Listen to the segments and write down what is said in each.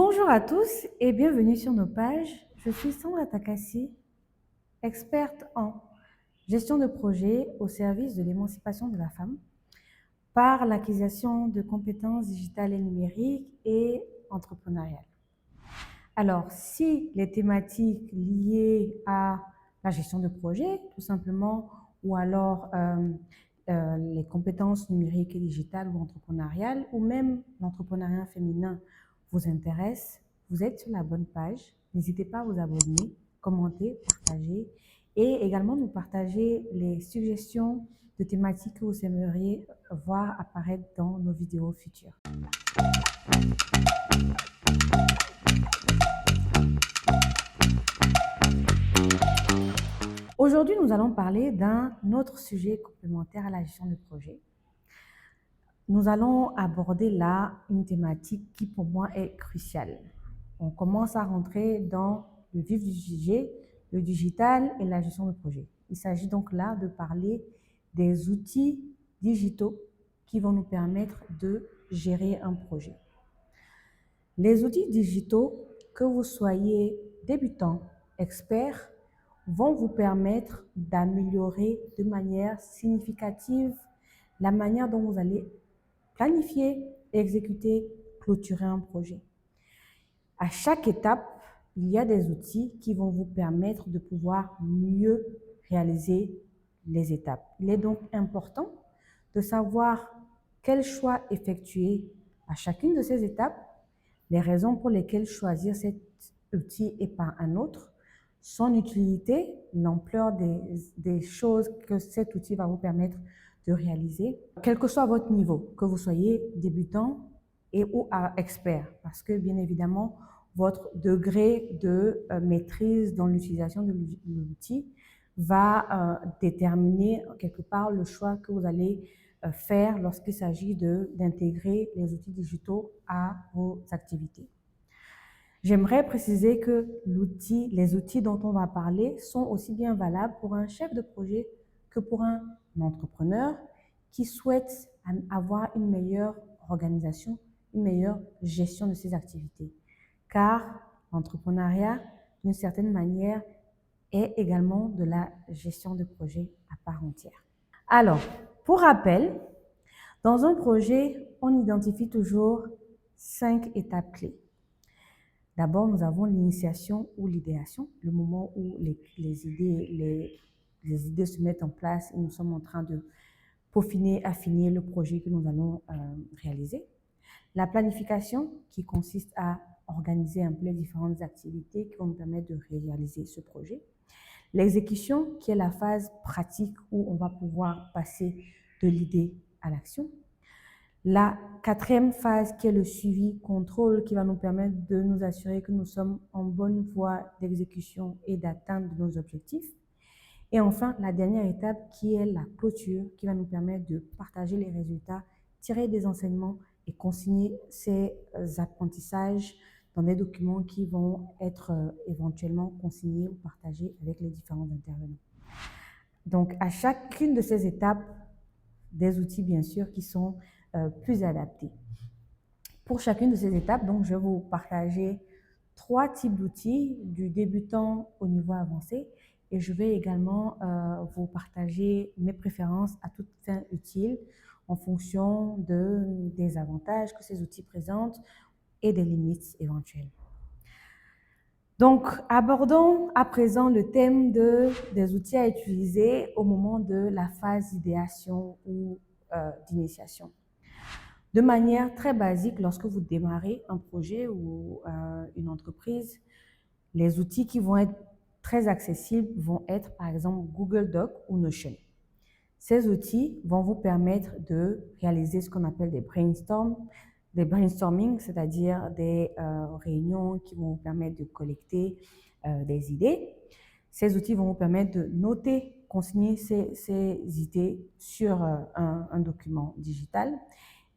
Bonjour à tous et bienvenue sur nos pages. Je suis Sandra Takassi, experte en gestion de projet au service de l'émancipation de la femme par l'acquisition de compétences digitales et numériques et entrepreneuriales. Alors, si les thématiques liées à la gestion de projet, tout simplement, ou alors les compétences numériques et digitales ou entrepreneuriales, ou même l'entrepreneuriat féminin vous intéressent, vous êtes sur la bonne page. N'hésitez pas à vous abonner, commenter, partager et également nous partager les suggestions de thématiques que vous aimeriez voir apparaître dans nos vidéos futures. Aujourd'hui, nous allons parler d'un autre sujet complémentaire à la gestion de projet. Nous allons aborder là une thématique qui pour moi est cruciale. On commence à rentrer dans le vif du sujet, le digital et la gestion de projet. Il s'agit donc là de parler des outils digitaux qui vont nous permettre de gérer un projet. Les outils digitaux, que vous soyez débutant, expert, vont vous permettre d'améliorer de manière significative la manière dont vous allez planifier, exécuter, clôturer un projet. À chaque étape, il y a des outils qui vont vous permettre de pouvoir mieux réaliser les étapes. Il est donc important de savoir quel choix effectuer à chacune de ces étapes, les raisons pour lesquelles choisir cet outil et pas un autre, son utilité, l'ampleur des choses que cet outil va vous permettre de réaliser, quel que soit votre niveau, que vous soyez débutant et ou expert, parce que bien évidemment, votre degré de maîtrise dans l'utilisation de l'outil va déterminer quelque part le choix que vous allez faire lorsqu'il s'agit d'intégrer les outils digitaux à vos activités. J'aimerais préciser que les outils dont on va parler sont aussi bien valables pour un chef de projet que pour un entrepreneur qui souhaite avoir une meilleure organisation, une meilleure gestion de ses activités. Car l'entrepreneuriat, d'une certaine manière, est également de la gestion de projet à part entière. Alors, pour rappel, dans un projet, on identifie toujours 5 étapes clés. D'abord, nous avons l'initiation ou l'idéation, le moment où les idées se mettent en place et nous sommes en train de peaufiner, affiner le projet que nous allons réaliser. La planification, qui consiste à organiser un peu les différentes activités qui vont nous permettre de réaliser ce projet. L'exécution, qui est la phase pratique où on va pouvoir passer de l'idée à l'action. La quatrième phase, qui est le suivi, contrôle, qui va nous permettre de nous assurer que nous sommes en bonne voie d'exécution et d'atteinte de nos objectifs. Et enfin, la dernière étape, qui est la clôture, qui va nous permettre de partager les résultats, tirer des enseignements et consigner ces apprentissages dans des documents qui vont être éventuellement consignés ou partagés avec les différents intervenants. Donc, à chacune de ces étapes, des outils, bien sûr, qui sont plus adaptés. Pour chacune de ces étapes, donc, je vais vous partager 3 types d'outils, du débutant au niveau avancé, et je vais également vous partager mes préférences à toute fin utile en fonction des avantages que ces outils présentent et des limites éventuelles. Donc, abordons à présent le thème des outils à utiliser au moment de la phase d'idéation ou d'initiation. De manière très basique, lorsque vous démarrez un projet ou une entreprise, les outils qui vont être très accessibles vont être par exemple Google Docs ou Notion. Ces outils vont vous permettre de réaliser ce qu'on appelle des brainstorming, c'est-à-dire des réunions qui vont vous permettre de collecter des idées. Ces outils vont vous permettre de noter, consigner ces idées sur un document digital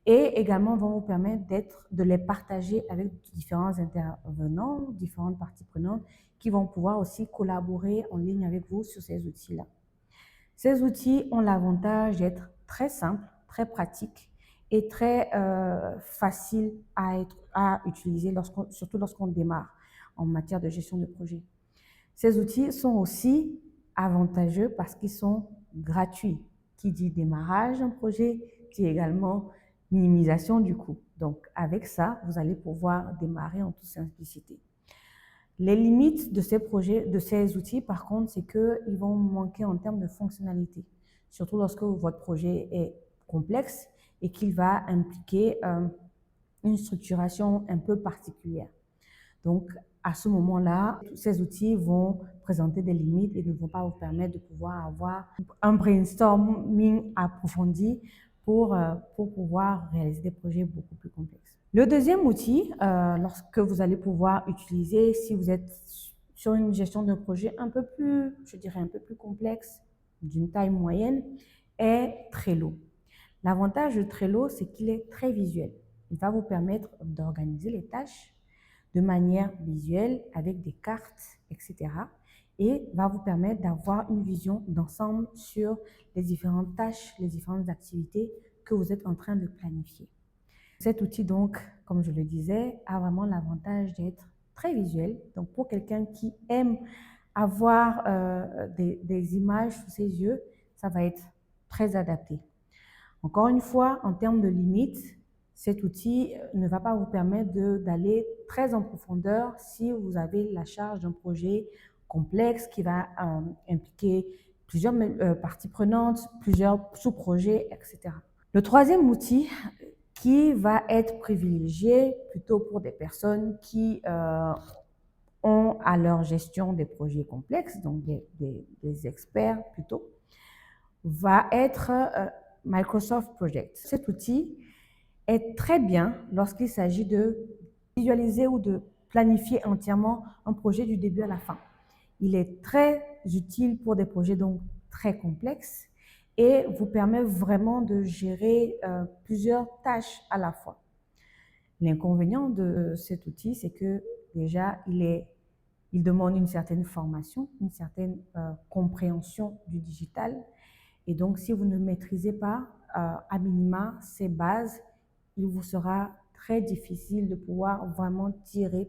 et également vont vous permettre de les partager avec différents intervenants, différentes parties prenantes qui vont pouvoir aussi collaborer en ligne avec vous sur ces outils-là. Ces outils ont l'avantage d'être très simples, très pratiques et très facile à utiliser, surtout lorsqu'on démarre en matière de gestion de projet. Ces outils sont aussi avantageux parce qu'ils sont gratuits. Qui dit démarrage d'un projet, dit également minimisation du coût. Donc, avec ça, vous allez pouvoir démarrer en toute simplicité. Les limites de ces projets, de ces outils, par contre, c'est qu'ils vont manquer en termes de fonctionnalité, surtout lorsque votre projet est complexe et qu'il va impliquer une structuration un peu particulière. Donc, à ce moment-là, ces outils vont présenter des limites et ne vont pas vous permettre de pouvoir avoir un brainstorming approfondi pour pouvoir réaliser des projets beaucoup plus complexes. Le deuxième outil, lorsque vous allez pouvoir utiliser, si vous êtes sur une gestion de projet un peu plus, je dirais un peu plus complexe, d'une taille moyenne, est Trello. L'avantage de Trello, c'est qu'il est très visuel. Il va vous permettre d'organiser les tâches de manière visuelle avec des cartes, etc. Et va vous permettre d'avoir une vision d'ensemble sur les différentes tâches, les différentes activités que vous êtes en train de planifier. Cet outil, donc, comme je le disais, a vraiment l'avantage d'être très visuel. Donc, pour quelqu'un qui aime avoir des images sous ses yeux, ça va être très adapté. Encore une fois, en termes de limites, cet outil ne va pas vous permettre d'aller très en profondeur si vous avez la charge d'un projet complexe qui va impliquer plusieurs parties prenantes, plusieurs sous-projets, etc. Le troisième outil qui va être privilégié plutôt pour des personnes qui ont à leur gestion des projets complexes, donc des experts plutôt, va être Microsoft Project. Cet outil est très bien lorsqu'il s'agit de visualiser ou de planifier entièrement un projet du début à la fin. Il est très utile pour des projets donc très complexes et vous permet vraiment de gérer plusieurs tâches à la fois. L'inconvénient de cet outil, c'est que déjà, il demande une certaine formation, une certaine compréhension du digital. Et donc, si vous ne maîtrisez pas à minima ces bases, il vous sera très difficile de pouvoir vraiment tirer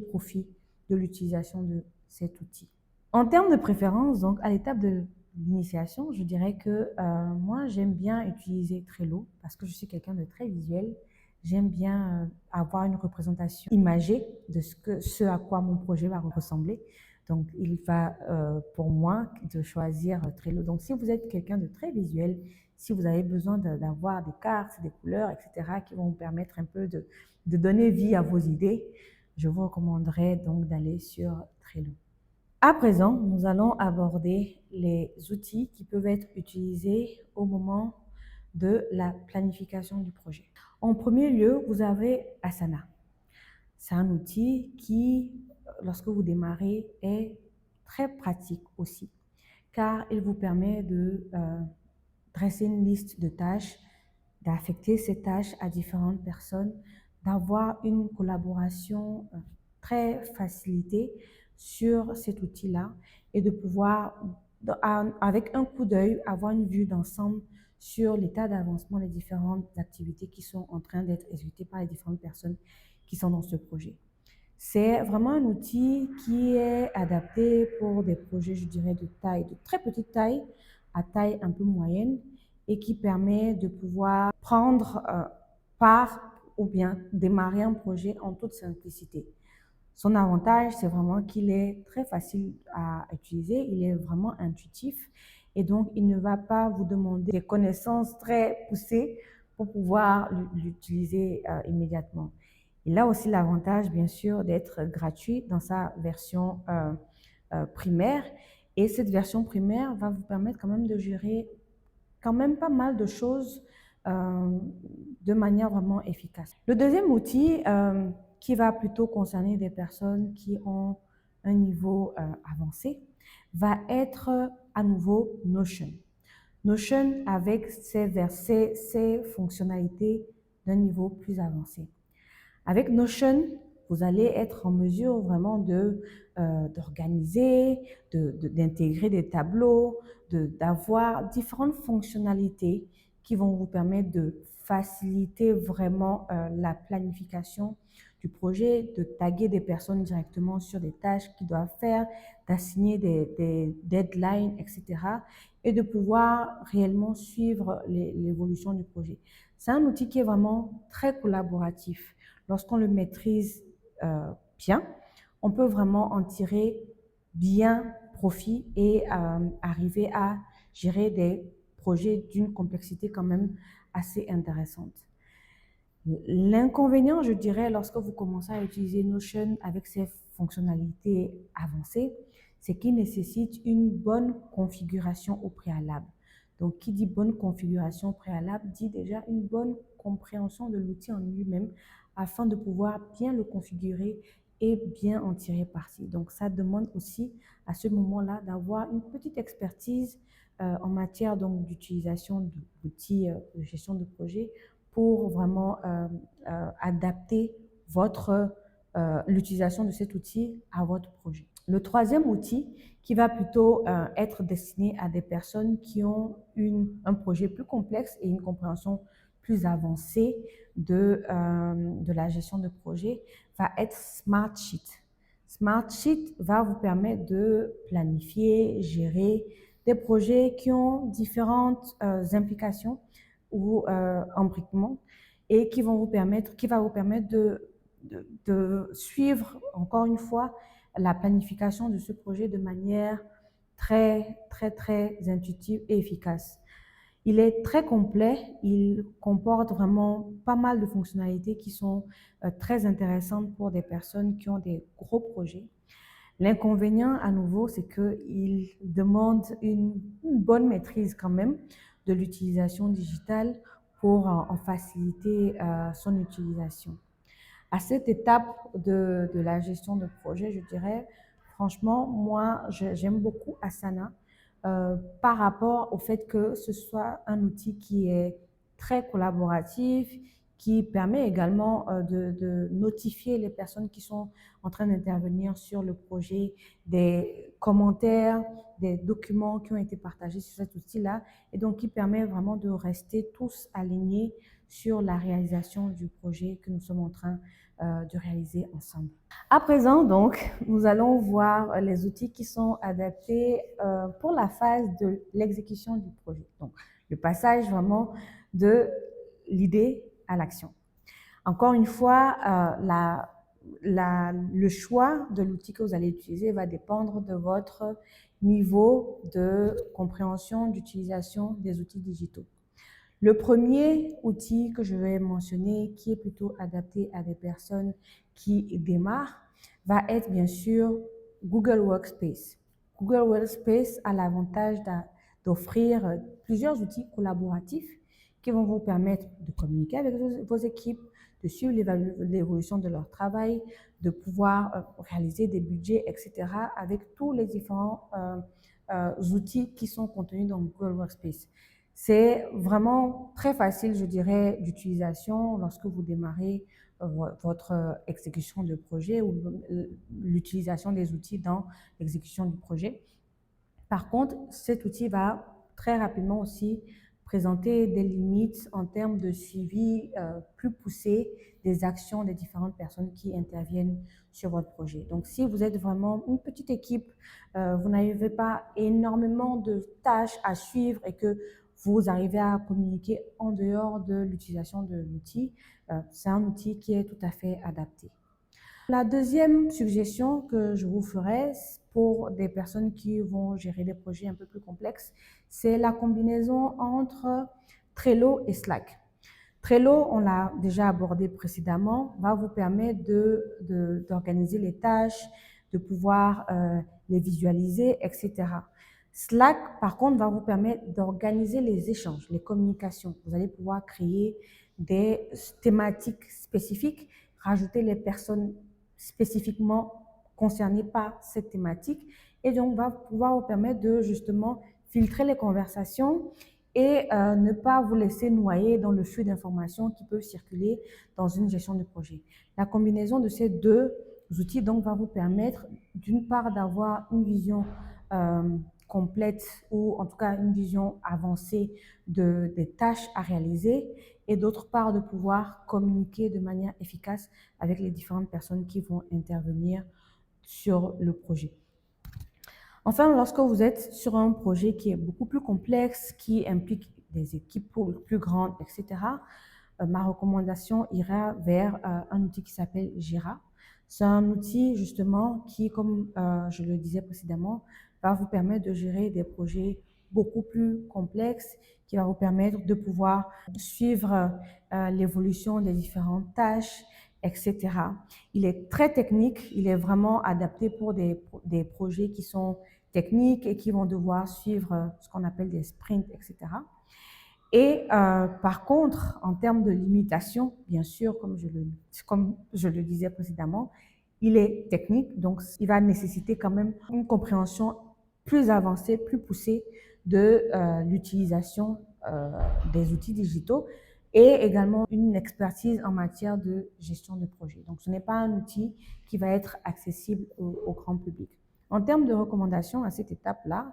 profit de l'utilisation de cet outil. En termes de préférence, donc à l'étape de l'initiation, je dirais que moi, j'aime bien utiliser Trello parce que je suis quelqu'un de très visuel. J'aime bien avoir une représentation imagée de ce à quoi mon projet va ressembler. Donc, il va pour moi de choisir Trello. Donc, si vous êtes quelqu'un de très visuel, si vous avez besoin d'avoir des cartes, des couleurs, etc., qui vont vous permettre un peu de donner vie à vos idées, je vous recommanderais donc d'aller sur Trello. À présent, nous allons aborder les outils qui peuvent être utilisés au moment de la planification du projet. En premier lieu, vous avez Asana. C'est un outil qui, lorsque vous démarrez, est très pratique aussi, car il vous permet de dresser une liste de tâches, d'affecter ces tâches à différentes personnes, d'avoir une collaboration très facilitée sur cet outil-là et de pouvoir, avec un coup d'œil, avoir une vue d'ensemble sur l'état d'avancement des différentes activités qui sont en train d'être exécutées par les différentes personnes qui sont dans ce projet. C'est vraiment un outil qui est adapté pour des projets, je dirais, de très petite taille à taille un peu moyenne et qui permet de pouvoir prendre part ou bien démarrer un projet en toute simplicité. Son avantage, c'est vraiment qu'il est très facile à utiliser, il est vraiment intuitif et donc il ne va pas vous demander des connaissances très poussées pour pouvoir l'utiliser immédiatement. Il a aussi l'avantage, bien sûr, d'être gratuit dans sa version primaire. Et cette version primaire va vous permettre quand même de gérer quand même pas mal de choses de manière vraiment efficace. Le deuxième outil qui va plutôt concerner des personnes qui ont un niveau avancé va être à nouveau Notion. Notion avec ses fonctionnalités d'un niveau plus avancé. Avec Notion, vous allez être en mesure vraiment d'organiser, d'intégrer des tableaux, d'avoir différentes fonctionnalités qui vont vous permettre de faciliter vraiment la planification du projet, de taguer des personnes directement sur des tâches qu'ils doivent faire, d'assigner des deadlines, etc. et de pouvoir réellement suivre l'évolution du projet. C'est un outil qui est vraiment très collaboratif. Lorsqu'on le maîtrise bien, on peut vraiment en tirer bien profit et arriver à gérer des projets d'une complexité quand même assez intéressante. L'inconvénient, je dirais, lorsque vous commencez à utiliser Notion avec ses fonctionnalités avancées, c'est qu'il nécessite une bonne configuration au préalable. Donc, qui dit bonne configuration préalable dit déjà une bonne compréhension de l'outil en lui-même afin de pouvoir bien le configurer et bien en tirer parti. Donc, ça demande aussi à ce moment-là d'avoir une petite expertise en matière d'utilisation d'outils de gestion de projet pour vraiment adapter l'utilisation de cet outil à votre projet. Le troisième outil qui va plutôt être destiné à des personnes qui ont un projet plus complexe et une compréhension plus avancée de la gestion de projet va être Smartsheet. Smartsheet va vous permettre de planifier, gérer des projets qui ont différentes implications ou embriquements et qui va vous permettre de suivre encore une fois la planification de ce projet de manière très, très, très intuitive et efficace. Il est très complet, il comporte vraiment pas mal de fonctionnalités qui sont très intéressantes pour des personnes qui ont des gros projets. L'inconvénient, à nouveau, c'est qu'il demande une bonne maîtrise quand même de l'utilisation digitale pour en faciliter son utilisation. À cette étape de la gestion de projet, je dirais, franchement, moi, j'aime beaucoup Asana par rapport au fait que ce soit un outil qui est très collaboratif, qui permet également de notifier les personnes qui sont en train d'intervenir sur le projet, des commentaires, des documents qui ont été partagés sur cet outil-là, et donc qui permet vraiment de rester tous alignés sur la réalisation du projet que nous sommes en train de réaliser ensemble. À présent, donc, nous allons voir les outils qui sont adaptés pour la phase de l'exécution du projet. Donc, le passage vraiment de l'idée à l'action. Encore une fois, le choix de l'outil que vous allez utiliser va dépendre de votre niveau de compréhension, d'utilisation des outils digitaux. Le premier outil que je vais mentionner, qui est plutôt adapté à des personnes qui démarrent, va être bien sûr Google Workspace. Google Workspace a l'avantage d'offrir plusieurs outils collaboratifs qui vont vous permettre de communiquer avec vos équipes, de suivre l'évolution de leur travail, de pouvoir réaliser des budgets, etc. avec tous les différents outils qui sont contenus dans Google Workspace. C'est vraiment très facile, je dirais, d'utilisation lorsque vous démarrez votre exécution de projet ou l'utilisation des outils dans l'exécution du projet. Par contre, cet outil va très rapidement aussi présenter des limites en termes de suivi plus poussé des actions des différentes personnes qui interviennent sur votre projet. Donc, si vous êtes vraiment une petite équipe, vous n'avez pas énormément de tâches à suivre et que vous arrivez à communiquer en dehors de l'utilisation de l'outil, c'est un outil qui est tout à fait adapté. La deuxième suggestion que je vous ferai pour des personnes qui vont gérer des projets un peu plus complexes, c'est la combinaison entre Trello et Slack. Trello, on l'a déjà abordé précédemment, va vous permettre d'organiser les tâches, de pouvoir les visualiser, etc. Slack, par contre, va vous permettre d'organiser les échanges, les communications. Vous allez pouvoir créer des thématiques spécifiques, rajouter les personnes spécifiquement concernées par cette thématique et donc va pouvoir vous permettre de justement filtrer les conversations et ne pas vous laisser noyer dans le flux d'informations qui peuvent circuler dans une gestion de projet. La combinaison de ces deux outils donc va vous permettre d'une part d'avoir une vision complète ou en tout cas une vision avancée des tâches à réaliser et d'autre part de pouvoir communiquer de manière efficace avec les différentes personnes qui vont intervenir sur le projet. Enfin, lorsque vous êtes sur un projet qui est beaucoup plus complexe, qui implique des équipes plus grandes, etc., ma recommandation ira vers un outil qui s'appelle Jira. C'est un outil justement qui, comme je le disais précédemment, va vous permettre de gérer des projets beaucoup plus complexes, qui va vous permettre de pouvoir suivre l'évolution des différentes tâches, etc. Il est très technique, il est vraiment adapté pour des projets qui sont techniques et qui vont devoir suivre ce qu'on appelle des sprints, etc. Et par contre, en termes de limitation, bien sûr, comme je le disais précédemment, il est technique, donc il va nécessiter quand même une compréhension plus avancée, plus poussée de l'utilisation des outils digitaux et également une expertise en matière de gestion de projet. Donc, ce n'est pas un outil qui va être accessible au grand public. En termes de recommandations à cette étape-là,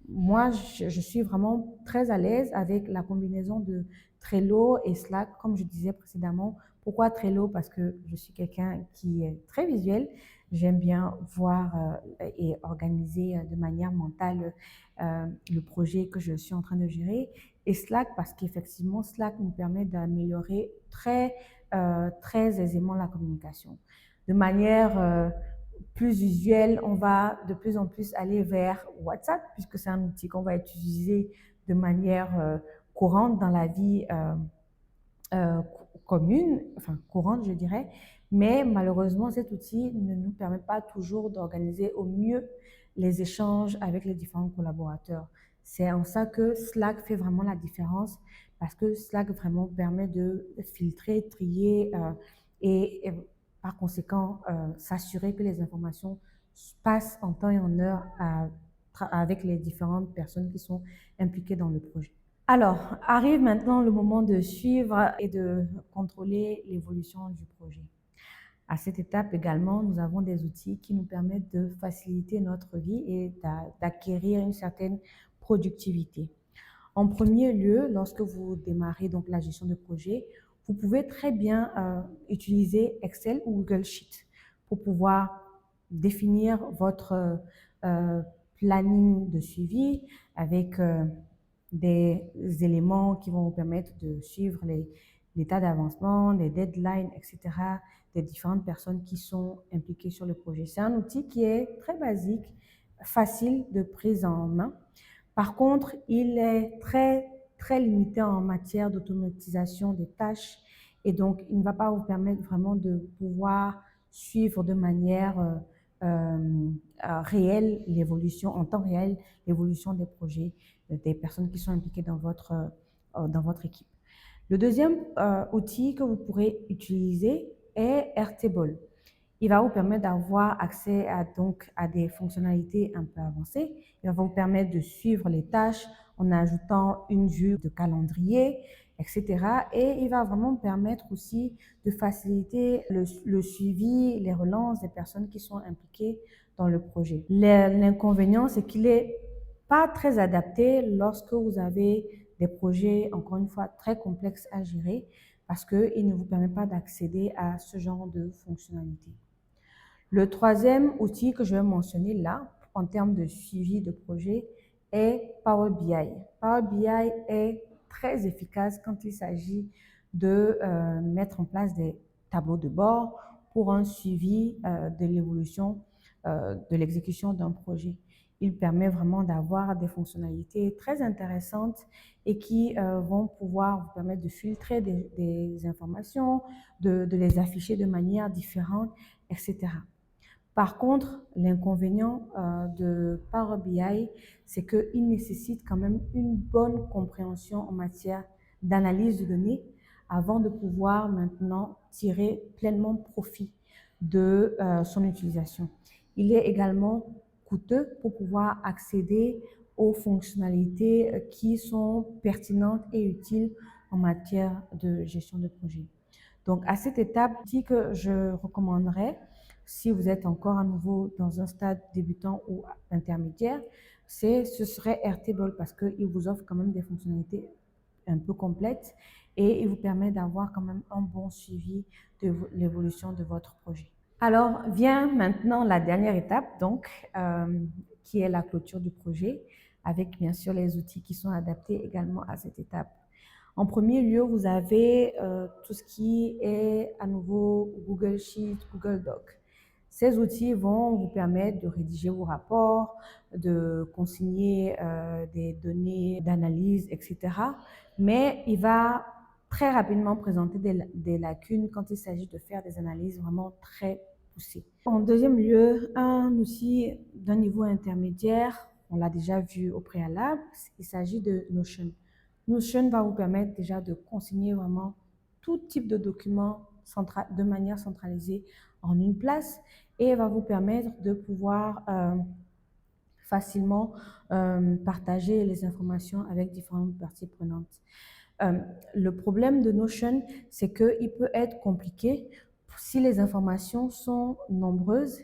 moi, je suis vraiment très à l'aise avec la combinaison de Trello et Slack, comme je disais précédemment. Pourquoi Trello? Parce que je suis quelqu'un qui est très visuel. J'aime bien voir et organiser de manière mentale le projet que je suis en train de gérer. Et Slack, parce qu'effectivement, Slack nous permet d'améliorer très aisément la communication. De manière plus visuel, on va de plus en plus aller vers WhatsApp, puisque c'est un outil qu'on va utiliser de manière courante dans la vie commune, enfin courante je dirais, mais malheureusement cet outil ne nous permet pas toujours d'organiser au mieux les échanges avec les différents collaborateurs. C'est en ça que Slack fait vraiment la différence, parce que Slack vraiment permet de filtrer, trier et par conséquent s'assurer que les informations passent en temps et en heure avec les différentes personnes qui sont impliquées dans le projet. Alors, arrive maintenant le moment de suivre et de contrôler l'évolution du projet. À cette étape également, nous avons des outils qui nous permettent de faciliter notre vie et d'acquérir une certaine productivité. En premier lieu, lorsque vous démarrez donc la gestion de projet, vous pouvez très bien utiliser Excel ou Google Sheet pour pouvoir définir votre planning de suivi avec des éléments qui vont vous permettre de suivre l'état d'avancement, les deadlines, etc., des différentes personnes qui sont impliquées sur le projet. C'est un outil qui est très basique, facile de prise en main. Par contre, il est très limité en matière d'automatisation des tâches et donc il ne va pas vous permettre vraiment de pouvoir suivre de manière réelle l'évolution, en temps réel, l'évolution des projets, des personnes qui sont impliquées dans votre équipe. Le deuxième outil que vous pourrez utiliser est Airtable. Il va vous permettre d'avoir accès à des fonctionnalités un peu avancées. Il va vous permettre de suivre les tâches en ajoutant une vue de calendrier, etc. Et il va vraiment permettre aussi de faciliter le suivi, les relances des personnes qui sont impliquées dans le projet. L'inconvénient, c'est qu'il n'est pas très adapté lorsque vous avez des projets, encore une fois, très complexes à gérer, parce qu'il ne vous permet pas d'accéder à ce genre de fonctionnalités. Le troisième outil que je vais mentionner là, en termes de suivi de projet, est Power BI. Power BI est très efficace quand il s'agit de mettre en place des tableaux de bord pour un suivi de l'évolution de l'exécution d'un projet. Il permet vraiment d'avoir des fonctionnalités très intéressantes et qui vont pouvoir vous permettre de filtrer des informations, de les afficher de manière différente, etc. Par contre, l'inconvénient de Power BI, c'est qu'il nécessite quand même une bonne compréhension en matière d'analyse de données avant de pouvoir maintenant tirer pleinement profit de son utilisation. Il est également coûteux pour pouvoir accéder aux fonctionnalités qui sont pertinentes et utiles en matière de gestion de projet. Donc, à cette étape, ce que je recommanderais, si vous êtes encore à nouveau dans un stade débutant ou intermédiaire, ce serait Airtable parce qu'il vous offre quand même des fonctionnalités un peu complètes et il vous permet d'avoir quand même un bon suivi de l'évolution de votre projet. Alors, vient maintenant la dernière étape, donc, qui est la clôture du projet, avec bien sûr les outils qui sont adaptés également à cette étape. En premier lieu, vous avez tout ce qui est à nouveau Google Sheet, Google Doc. Ces outils vont vous permettre de rédiger vos rapports, de consigner des données d'analyse, etc. Mais il va très rapidement présenter des lacunes quand il s'agit de faire des analyses vraiment très poussées. En deuxième lieu, un outil d'un niveau intermédiaire, on l'a déjà vu au préalable, il s'agit de Notion. Notion va vous permettre déjà de consigner vraiment tout type de documents de manière centralisée en une place et va vous permettre de pouvoir facilement partager les informations avec différentes parties prenantes. Le problème de Notion, c'est qu'il peut être compliqué si les informations sont nombreuses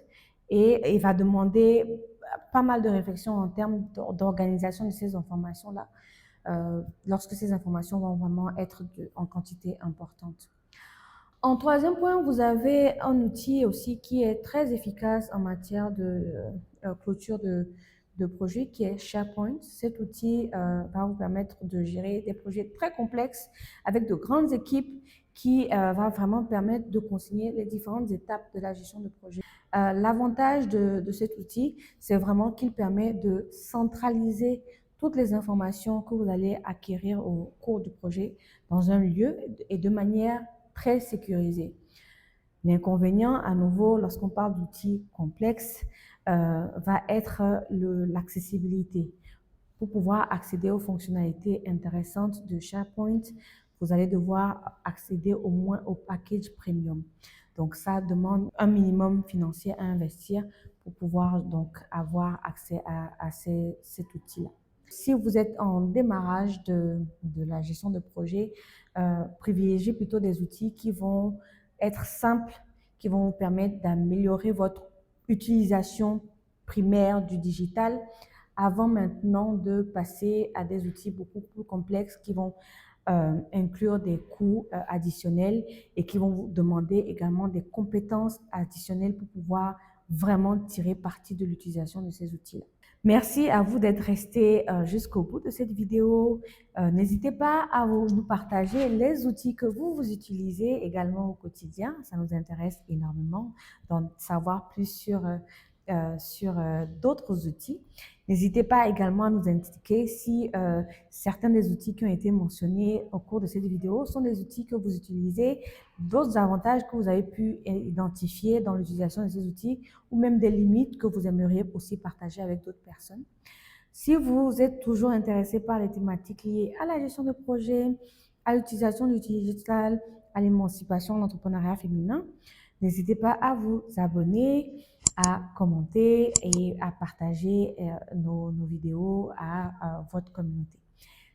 et il va demander pas mal de réflexion en termes d'organisation de ces informations-là. Lorsque ces informations vont vraiment être en quantité importante. En troisième point, vous avez un outil aussi qui est très efficace en matière de clôture de projet qui est SharePoint. Cet outil va vous permettre de gérer des projets très complexes avec de grandes équipes qui va vraiment permettre de consigner les différentes étapes de la gestion de projet. L'avantage de cet outil, c'est vraiment qu'il permet de centraliser toutes les informations que vous allez acquérir au cours du projet dans un lieu et de manière très sécurisée. L'inconvénient, à nouveau, lorsqu'on parle d'outils complexes, va être l'accessibilité. Pour pouvoir accéder aux fonctionnalités intéressantes de SharePoint, vous allez devoir accéder au moins au package premium. Donc, ça demande un minimum financier à investir pour pouvoir donc avoir accès à cet outil-là. Si vous êtes en démarrage de la gestion de projet, privilégiez plutôt des outils qui vont être simples, qui vont vous permettre d'améliorer votre utilisation primaire du digital avant maintenant de passer à des outils beaucoup plus complexes qui vont inclure des coûts additionnels et qui vont vous demander également des compétences additionnelles pour pouvoir vraiment tirer parti de l'utilisation de ces outils-là. Merci à vous d'être resté jusqu'au bout de cette vidéo. N'hésitez pas à nous partager les outils que vous utilisez également au quotidien. Ça nous intéresse énormément d'en savoir plus sur d'autres outils. N'hésitez pas également à nous indiquer si certains des outils qui ont été mentionnés au cours de cette vidéo sont des outils que vous utilisez, d'autres avantages que vous avez pu identifier dans l'utilisation de ces outils ou même des limites que vous aimeriez aussi partager avec d'autres personnes. Si vous êtes toujours intéressé par les thématiques liées à la gestion de projet, à l'utilisation de l'outil digital, à l'émancipation de l'entrepreneuriat féminin, n'hésitez pas à vous abonner, à commenter et à partager nos vidéos à votre communauté.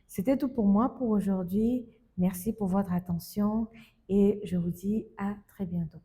C'était tout pour moi pour aujourd'hui. Merci pour votre attention et je vous dis à très bientôt.